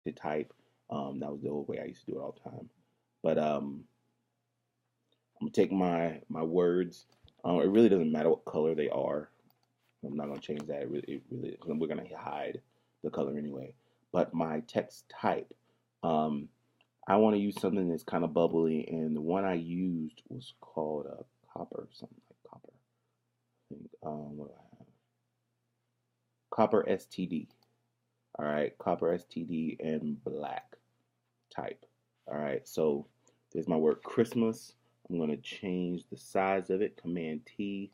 to type. That was the old way I used to do it all the time. But I'm gonna take my words. It really doesn't matter what color they are. I'm not gonna change that. It really, we're gonna hide the color anyway. But my text type, um, I want to use something that's kind of bubbly, and the one I used was called copper, something like copper. I think, what do I have? Copper STD. All right, copper STD and black type. All right, so there's my word Christmas. I'm gonna change the size of it. Command T,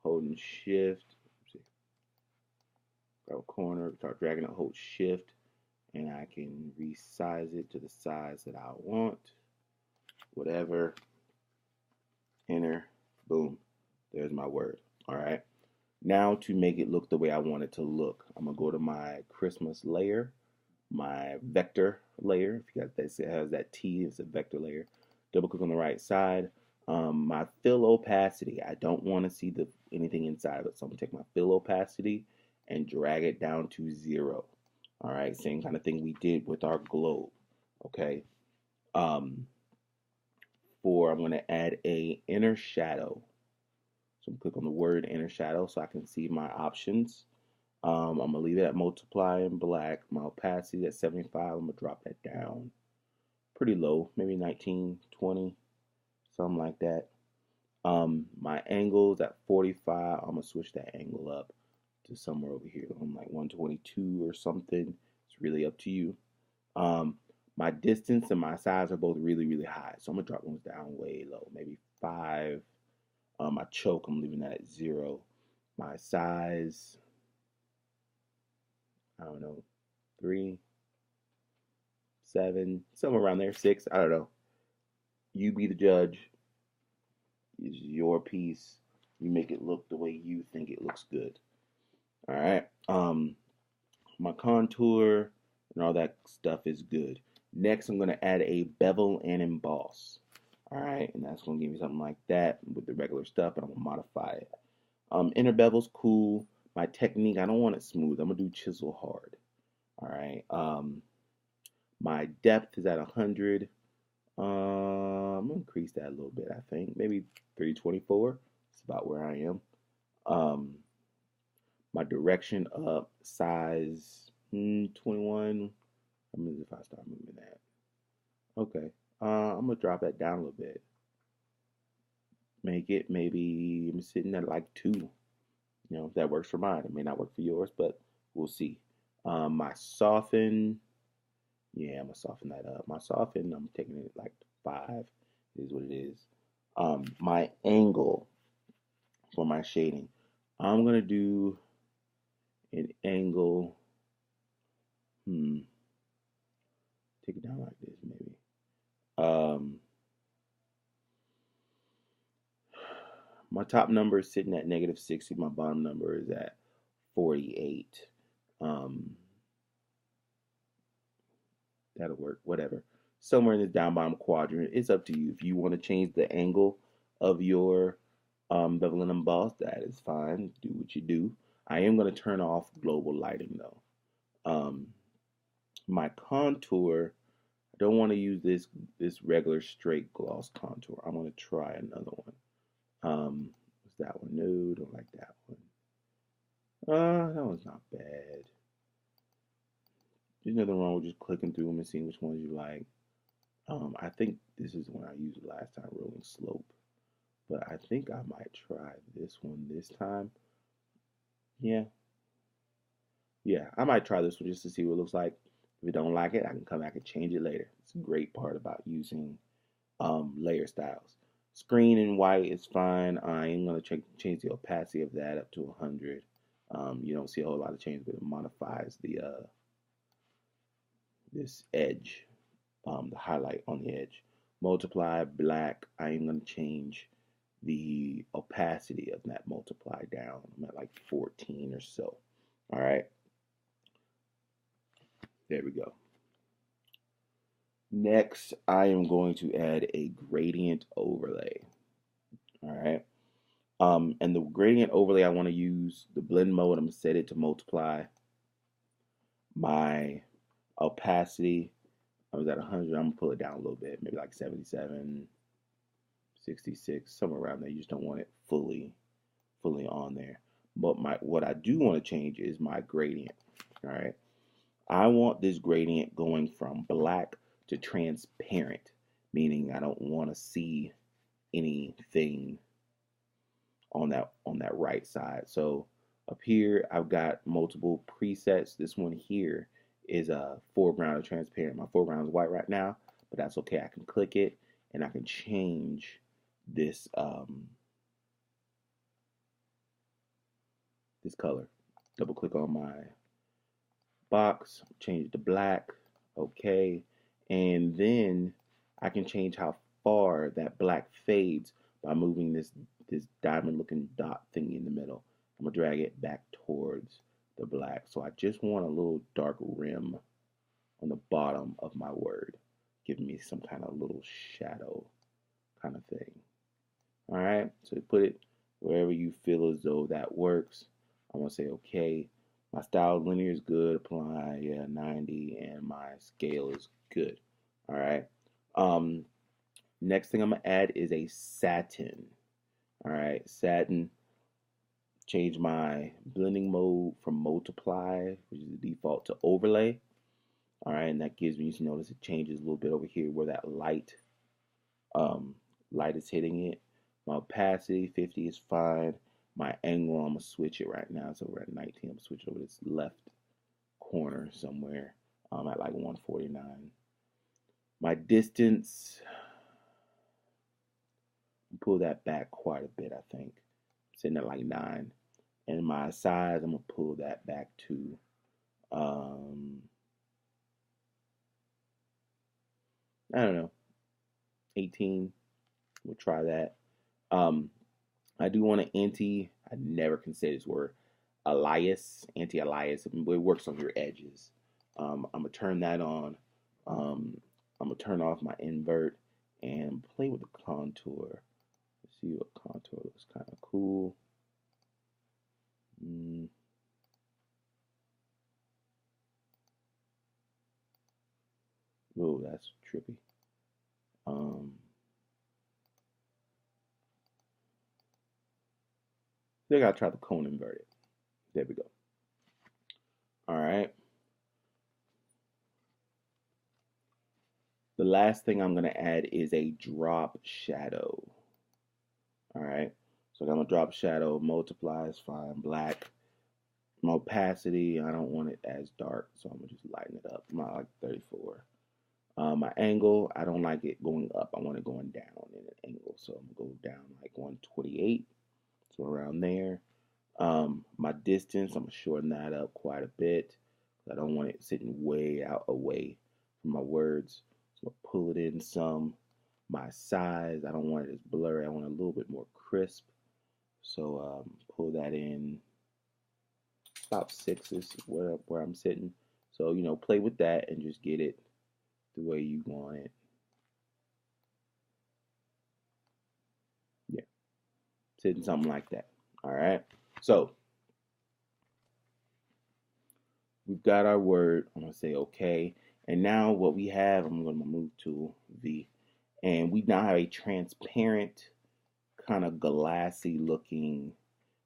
holding Shift. Grab a corner, start dragging it, hold Shift, and I can resize it to the size that I want. Whatever. Enter. Boom. There's my word. All right. Now to make it look the way I want it to look, I'm gonna go to my Christmas layer, my vector layer. If you got that, it has that T, it's a vector layer. Double click on the right side. My fill opacity, I don't want to see anything inside of it, so I'm gonna take my fill opacity and drag it down to 0. All right, same kind of thing we did with our globe. Okay. Um, I'm gonna add a inner shadow. So I'm click on the word inner shadow so I can see my options. I'm gonna leave it at multiply in black. My opacity at 75. I'm gonna drop that down pretty low, maybe 19, 20, something like that. My angle's at 45. I'm gonna switch that angle up to somewhere over here. I'm like 122 or something. It's really up to you. My distance and my size are both really, really high. So I'm gonna drop those down way low, maybe 5. My choke, I'm leaving that at 0. My size, I don't know, 3, 7, somewhere around there, 6, I don't know. You be the judge. It's your piece. You make it look the way you think it looks good. All right. My contour and all that stuff is good. Next, I'm going to add a bevel and emboss. All right, and that's going to give me something like that with the regular stuff, and I'm going to modify it. Inner bevel's cool. My technique, I don't want it smooth. I'm going to do chisel hard. All right. My depth is at 100. I'm going to increase that a little bit, I think. Maybe 324. It's about where I am. My direction up, size 21. I mean, if I start moving that. Okay. I'm going to drop that down a little bit. Make it maybe, I'm sitting at like 2. You know, if that works for mine. It may not work for yours, but we'll see. My soften, yeah, I'm going to soften that up. My soften, I'm taking it like 5. Is what it is. My angle for my shading, I'm going to do an angle, take it down like this maybe. My top number is sitting at -60. My bottom number is at 48. That'll work, whatever. Somewhere in the down bottom quadrant. It's up to you. If you want to change the angle of your bevel and emboss, that is fine. Do what you do. I am going to turn off global lighting though. My contour, I don't want to use this regular straight gloss contour. I'm going to try another one. What's that one? No, don't like that one. That one's not bad. There's nothing wrong with just clicking through them and seeing which ones you like. I think this is one I used last time, rolling slope. But I think I might try this one this time. Yeah. Yeah, I might try this one just to see what it looks like. If I don't like it, I can come back and change it later. It's a great part about using layer styles. Screen in white is fine. I am going to change the opacity of that up to 100. You don't see a whole lot of change, but it modifies the this edge, the highlight on the edge. Multiply black. I am going to change the opacity of that multiply down. I'm at like 14 or so. All right. There we go. Next, I am going to add a gradient overlay. All right. And the gradient overlay, I want to use the blend mode. I'm going to set it to multiply. My Opacity, I was at 100. I'm gonna pull it down a little bit, maybe like 77, 66, somewhere around there. You just don't want it fully on there. But what I do want to change is my gradient. All right. I want this gradient going from black to transparent, meaning I don't want to see anything on that right side. So up here I've got multiple presets. This one here is a foreground and transparent. My foreground is white right now, but that's okay. I can click it and I can change this this color. Double click on my box, change it to black, okay, and then I can change how far that black fades by moving this diamond looking dot thing in the middle. I'm gonna drag it back towards the black. So I just want a little dark rim on the bottom of my word, giving me some kind of little shadow kind of thing. All right, so put it wherever you feel as though that works. I want to say okay. My style linear is good. Apply, yeah, 90, and my scale is good. All right. Next thing I'm gonna add is a satin. All right, satin. Change my blending mode from multiply, which is the default, to overlay. All right, and that gives me, you notice it changes a little bit over here where that light is hitting it. My opacity 50 is fine. My angle, I'm gonna switch it right now. So we're at 19. I'm gonna switch it over this left corner somewhere. At like 149. My distance, pull that back quite a bit, I think. Sitting at like 9. And my size, I'm gonna pull that back to I don't know, 18. We'll try that. I do want to I never can say this word, anti-alias. It works on your edges. I'm gonna turn that on. I'm gonna turn off my invert and play with the contour. Let's see what contour looks kind of cool. Oh, that's trippy. I gotta try the cone inverted. There we go. All right. The last thing I'm gonna add is a drop shadow. All right. So I'm gonna drop shadow, multiply is fine, black. My opacity, I don't want it as dark, so I'm gonna just lighten it up. I'm at like 34. My angle, I don't like it going up. I want it going down in an angle, so I'm gonna go down like 128, so around there. My distance, I'm gonna shorten that up quite a bit. I don't want it sitting way out away from my words, so I'll pull it in some. My size, I don't want it as blurry. I want it a little bit more crisp, so pull that in about 6 is where I'm sitting. So play with that and just get it the way you want it. Yeah, sitting something like that. All right. So we've got our word. I'm gonna say okay. And now what we have, I'm gonna move to V, and we now have a transparent, kind of glassy looking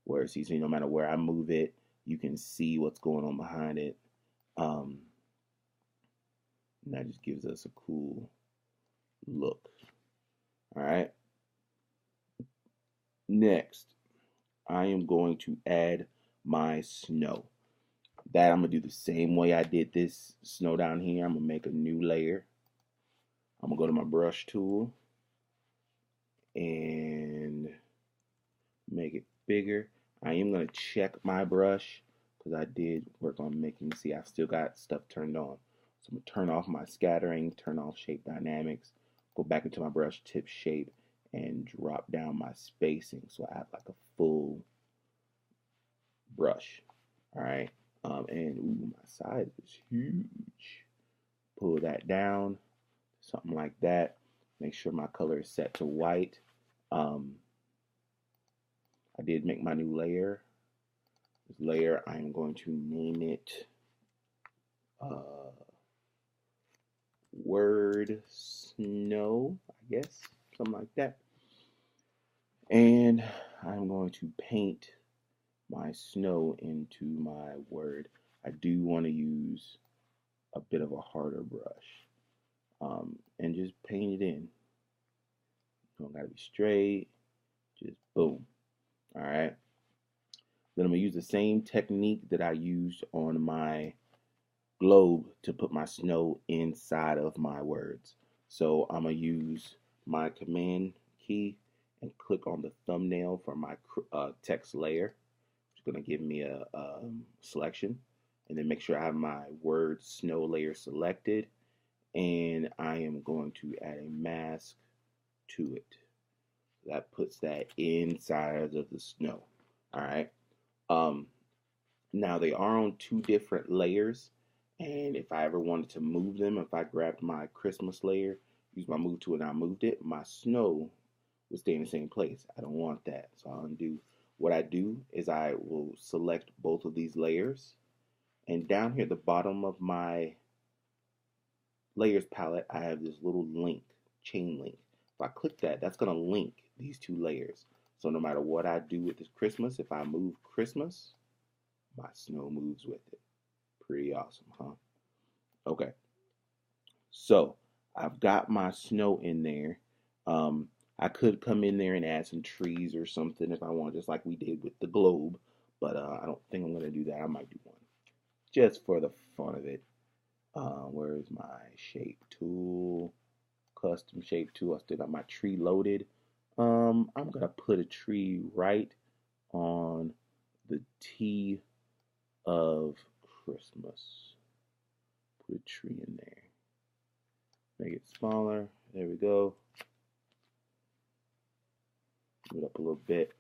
word. So no matter where I move it, you can see what's going on behind it. And that just gives us a cool look. All right. Next, I am going to add my snow. That I'm going to do the same way I did this snow down here. I'm going to make a new layer. I'm going to go to my brush tool and make it bigger. I am going to check my brush because I did work on making, see, I've still got stuff turned on. So I'm going to turn off my scattering, turn off shape dynamics, go back into my brush tip shape, and drop down my spacing so I have like a full brush. All right. And ooh, my size is huge. Pull that down, something like that. Make sure my color is set to white. I did make my new layer. This layer, I'm going to name it word snow, I guess, something like that. And I'm going to paint my snow into my word. I do want to use a bit of a harder brush, and just paint it in. Don't gotta be straight, just boom. All right. Then I'm gonna use the same technique that I used on my globe to put my snow inside of my words. So I'm gonna use my command key and click on the thumbnail for my text layer. It's gonna give me a selection, and then make sure I have my word snow layer selected, and I am going to add a mask to it. That puts that inside of the snow. All right. Um, Now they are on two different layers, and if I ever wanted to move them, if I grabbed my Christmas layer, used my move tool, and I moved it, my snow would stay in the same place. I don't want that, so I'll undo. What I do is I will select both of these layers, and down here at the bottom of my layers palette, I have this little link, chain link. If I click that, that's going to link these two layers. So no matter what I do with this Christmas, if I move Christmas, my snow moves with it. Pretty awesome, huh? Okay, so I've got my snow in there. I could come in there and add some trees or something if I want, just like we did with the globe, but I don't think I'm going to do that. I might do one just for the fun of it. Where's my shape tool? Custom shape tool. I still got my tree loaded. I'm going to put a tree right on the T of Christmas. Put a tree in there. Make it smaller. There we go. Move it up a little bit.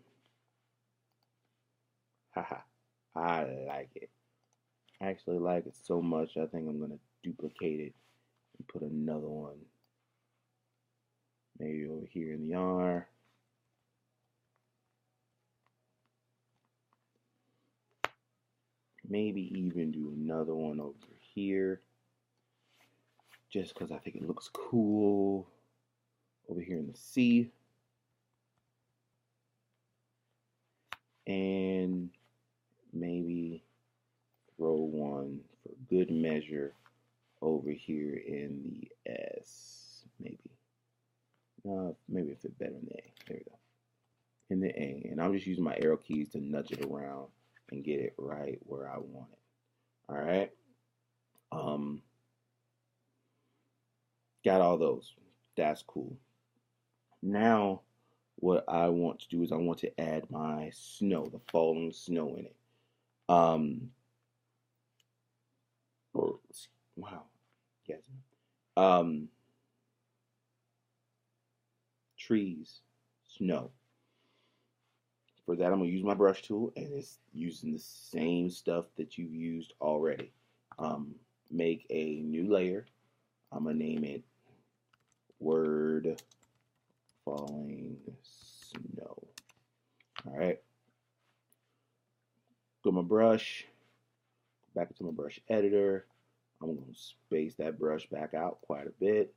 Haha. I like it. I actually like it so much, I think I'm going to duplicate it and put another one. Maybe over here in the R. Maybe even do another one over here. Just because I think it looks cool. Over here in the C. And maybe throw one for good measure over here in the S. Maybe. Maybe it fit better in the A. There we go. In the A. And I'm just using my arrow keys to nudge it around and get it right where I want it. All right. Got all those. That's cool. Now, what I want to do is I want to add my snow, the falling snow in it. Wow. Yes. Trees, snow. For that, I'm going to use my brush tool, and it's using the same stuff that you've used already. Make a new layer. I'm going to name it Word Falling Snow. All right. Go my brush, back into my brush editor. I'm going to space that brush back out quite a bit.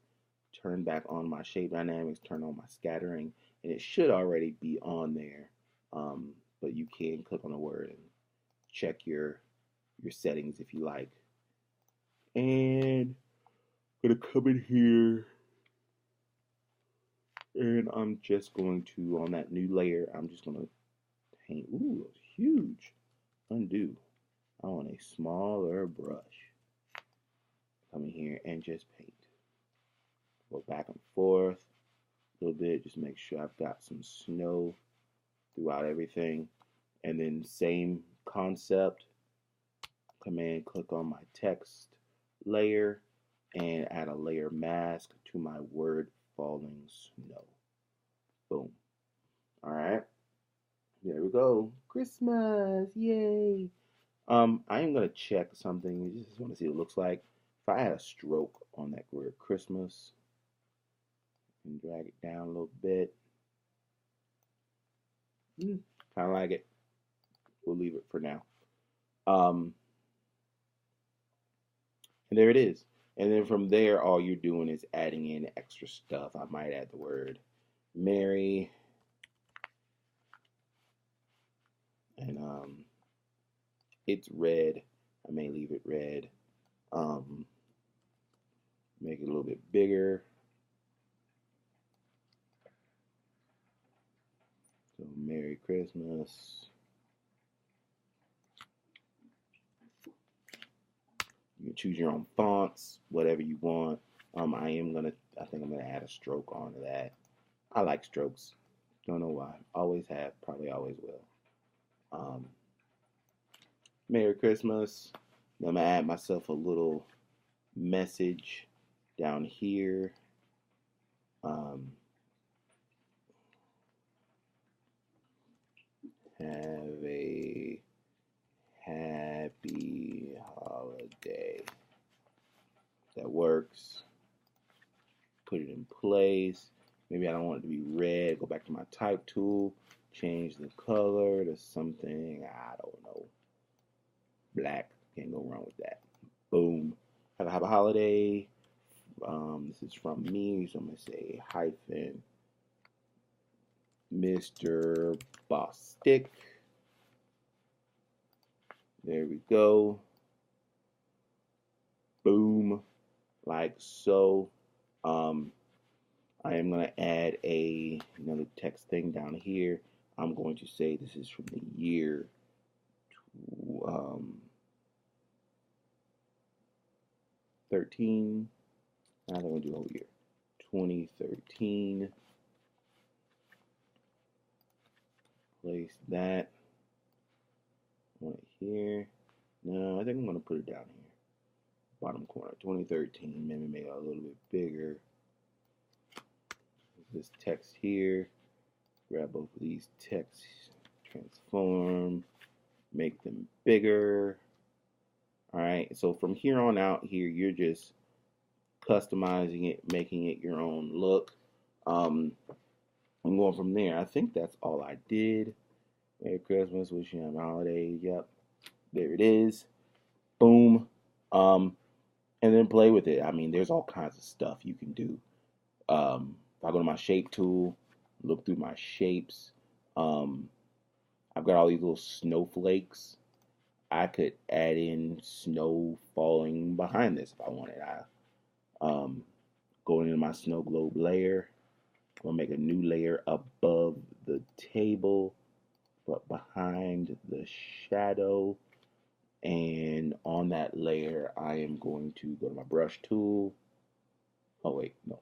Turn back on my shape dynamics, turn on my scattering, and it should already be on there. But you can click on the word and check your settings if you like. And I'm gonna come in here, and I'm just going to, on that new layer, I'm just gonna paint. Ooh, it's huge. Undo. I want a smaller brush. Come in here and just paint. Go back and forth a little bit. Just make sure I've got some snow throughout everything. And then same concept. Command click on my text layer and add a layer mask to my word falling snow. Boom. All right. There we go. Christmas. Yay. I am going to check something. You just want to see what it looks like. If I add a stroke on that word Christmas and drag it down a little bit. Kind of like it. We'll leave it for now. And there it is. And then from there, all you're doing is adding in extra stuff. I might add the word Mary. And it's red. I may leave it red. Make it a little bit bigger. So Merry Christmas. You can choose your own fonts, whatever you want. I think I'm gonna add a stroke onto that. I like strokes. Don't know why. Always have, probably always will. Merry Christmas. Then I'm gonna add myself a little message down here. Have a happy holiday. That works. Put it in place. Maybe I don't want it to be red. Go back to my type tool. Change the color to something, I don't know. Black. Can't go wrong with that. Boom. Have a happy holiday. This is from me, so I'm going to say hyphen Mr. Bostic. There we go. Boom. Like so. I am going to add another text thing down here. I'm going to say this is from the year 13. I don't want to do the whole year. 2013. Place that right here. No, I think I'm going to put it down here. Bottom corner. 2013. Maybe make it a little bit bigger. This text here. Grab both of these texts. Transform. Make them bigger. Alright, so from here on out here, you're just customizing it, making it your own look. I'm going from there. I think that's all I did. Merry Christmas, wish you a happy holiday. Yep, there it is. Boom. And then play with it. I mean, there's all kinds of stuff you can do. If I go to my shape tool, look through my shapes, I've got all these little snowflakes. I could add in snow falling behind this if I wanted. Going into my snow globe layer, I'll make a new layer above the table, but behind the shadow. And on that layer, I am going to go to my brush tool. Oh wait, no.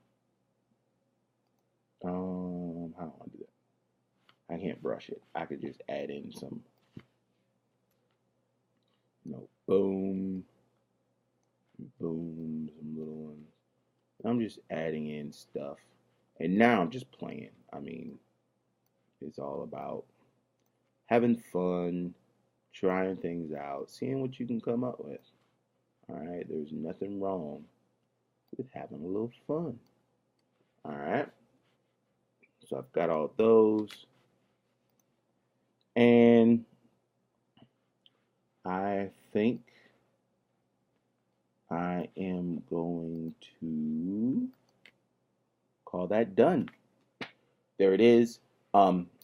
How do I do that? I can't brush it. I could just add in some. Boom, boom, some little ones. I'm just adding in stuff. And now I'm just playing. I mean, it's all about having fun, trying things out, seeing what you can come up with. Alright, there's nothing wrong with having a little fun. Alright, so I've got all those. And I think I am going to call that done. There it is.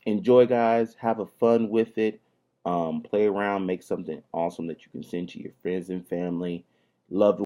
Enjoy, guys. Have a fun with it. Play around. Make something awesome that you can send to your friends and family. Loved